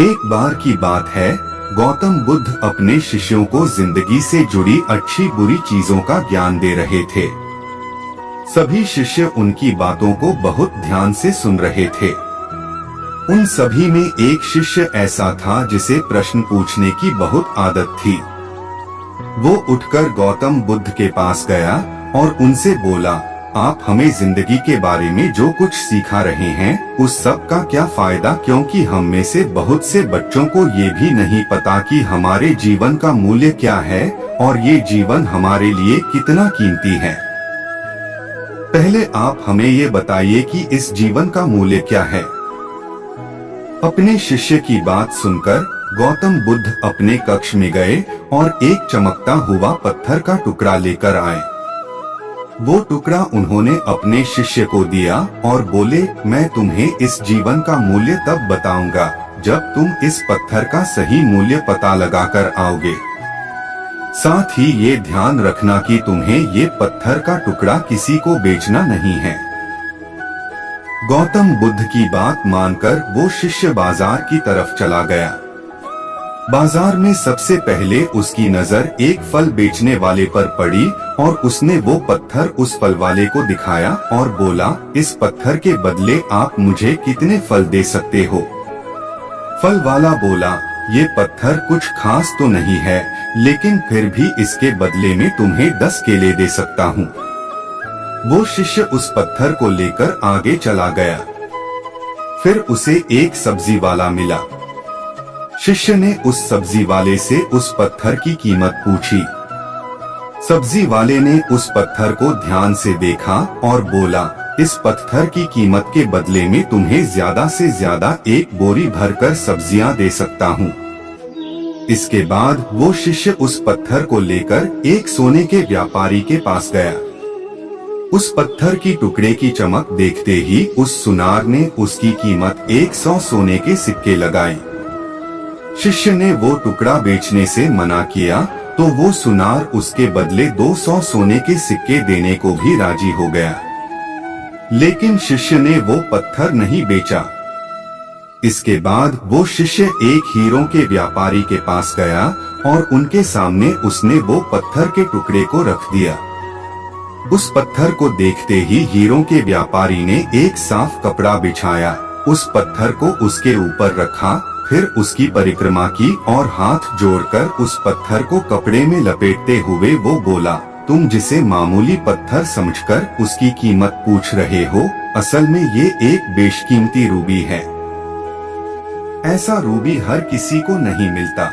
एक बार की बात है, गौतम बुद्ध अपने शिष्यों को जिंदगी से जुड़ी अच्छी बुरी चीजों का ज्ञान दे रहे थे। सभी शिष्य उनकी बातों को बहुत ध्यान से सुन रहे थे। उन सभी में एक शिष्य ऐसा था जिसे प्रश्न पूछने की बहुत आदत थी। वो उठकर गौतम बुद्ध के पास गया और उनसे बोला, आप हमें जिंदगी के बारे में जो कुछ सिखा रहे हैं उस सब का क्या फायदा, क्योंकि हम में से बहुत से बच्चों को ये भी नहीं पता कि हमारे जीवन का मूल्य क्या है और ये जीवन हमारे लिए कितना कीमती है। पहले आप हमें ये बताइए कि इस जीवन का मूल्य क्या है। अपने शिष्य की बात सुनकर गौतम बुद्ध अपने कक्ष में गए और एक चमकता हुआ पत्थर का टुकड़ा लेकर आए। वो टुकड़ा उन्होंने अपने शिष्य को दिया और बोले, मैं तुम्हें इस जीवन का मूल्य तब बताऊंगा जब तुम इस पत्थर का सही मूल्य पता लगाकर आओगे। साथ ही ये ध्यान रखना कि तुम्हें ये पत्थर का टुकड़ा किसी को बेचना नहीं है। गौतम बुद्ध की बात मानकर वो शिष्य बाजार की तरफ चला गया। बाजार में सबसे पहले उसकी नजर एक फल बेचने वाले पर पड़ी और उसने वो पत्थर उस फल वाले को दिखाया और बोला, इस पत्थर के बदले आप मुझे कितने फल दे सकते हो। फल वाला बोला, ये पत्थर कुछ खास तो नहीं है, लेकिन फिर भी इसके बदले में तुम्हें 10 केले दे सकता हूँ। वो शिष्य उस पत्थर को लेकर आगे चला गया। फिर उसे एक सब्जी वाला मिला। शिष्य ने उस सब्जी वाले से उस पत्थर की कीमत पूछी। सब्जी वाले ने उस पत्थर को ध्यान से देखा और बोला, इस पत्थर की कीमत के बदले में तुम्हें ज्यादा से ज्यादा एक बोरी भरकर सब्जियां दे सकता हूँ। इसके बाद वो शिष्य उस पत्थर को लेकर एक सोने के व्यापारी के पास गया। उस पत्थर की टुकड़े की चमक देखते ही उस सुनार ने उसकी कीमत 100 सोने के सिक्के लगाए। शिष्य ने वो टुकड़ा बेचने से मना किया तो वो सुनार उसके बदले 200 सोने के सिक्के देने को भी राजी हो गया। लेकिन शिष्य ने वो पत्थर नहीं बेचा। इसके बाद वो शिष्य एक हीरों के व्यापारी के पास गया और उनके सामने उसने वो पत्थर के टुकड़े को रख दिया। उस पत्थर को देखते ही हीरों के व्यापारी ने एक साफ कपड़ा बिछाया, उस पत्थर को उसके ऊपर रखा, फिर उसकी परिक्रमा की और हाथ जोड़कर उस पत्थर को कपड़े में लपेटते हुए वो बोला, तुम जिसे मामूली पत्थर समझकर उसकी कीमत पूछ रहे हो, असल में ये एक बेशकीमती रूबी है। ऐसा रूबी हर किसी को नहीं मिलता।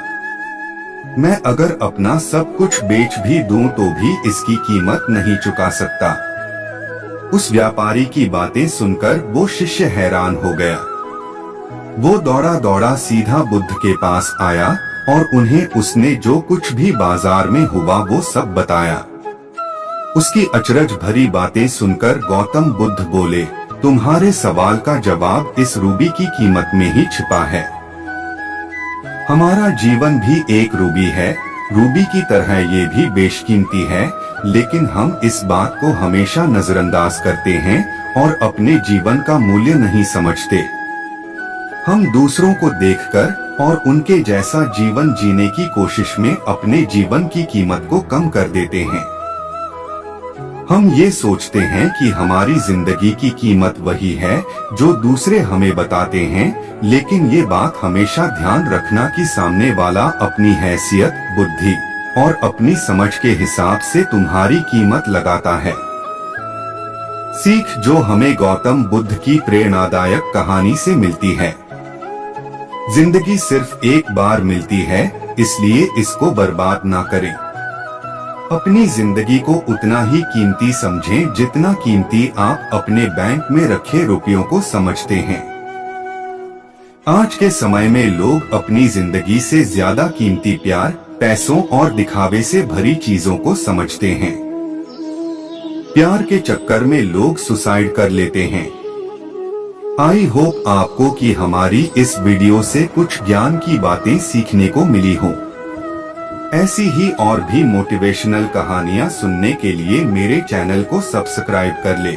मैं अगर अपना सब कुछ बेच भी दूं तो भी इसकी कीमत नहीं चुका सकता। उस व्यापारी की बातें सुनकर वो शिष्य हैरान हो गया। वो दौड़ा दौड़ा सीधा बुद्ध के पास आया और उन्हें उसने जो कुछ भी बाजार में हुआ वो सब बताया। उसकी अचरज भरी बातें सुनकर गौतम बुद्ध बोले, तुम्हारे सवाल का जवाब इस रूबी की कीमत में ही छिपा है। हमारा जीवन भी एक रूबी है, रूबी की तरह ये भी बेशकीमती है, लेकिन हम इस बात को हमेशा नजरअंदाज करते हैं और अपने जीवन का मूल्य नहीं समझते। हम दूसरों को देखकर और उनके जैसा जीवन जीने की कोशिश में अपने जीवन की कीमत को कम कर देते हैं। हम ये सोचते हैं कि हमारी जिंदगी की कीमत वही है जो दूसरे हमें बताते हैं, लेकिन ये बात हमेशा ध्यान रखना कि सामने वाला अपनी हैसियत, बुद्धि और अपनी समझ के हिसाब से तुम्हारी कीमत लगाता है। सीख जो हमें गौतम बुद्ध की प्रेरणादायक कहानी से मिलती है। जिंदगी सिर्फ एक बार मिलती है, इसलिए इसको बर्बाद ना करें। अपनी जिंदगी को उतना ही कीमती समझें जितना कीमती आप अपने बैंक में रखे रुपयों को समझते हैं। आज के समय में लोग अपनी जिंदगी से ज्यादा कीमती प्यार, पैसों और दिखावे से भरी चीजों को समझते हैं। प्यार के चक्कर में लोग सुसाइड कर लेते हैं। आई होप आपको कि हमारी इस वीडियो से कुछ ज्ञान की बातें सीखने को मिली हो। ऐसी ही और भी मोटिवेशनल कहानियां सुनने के लिए मेरे चैनल को सब्सक्राइब कर ले।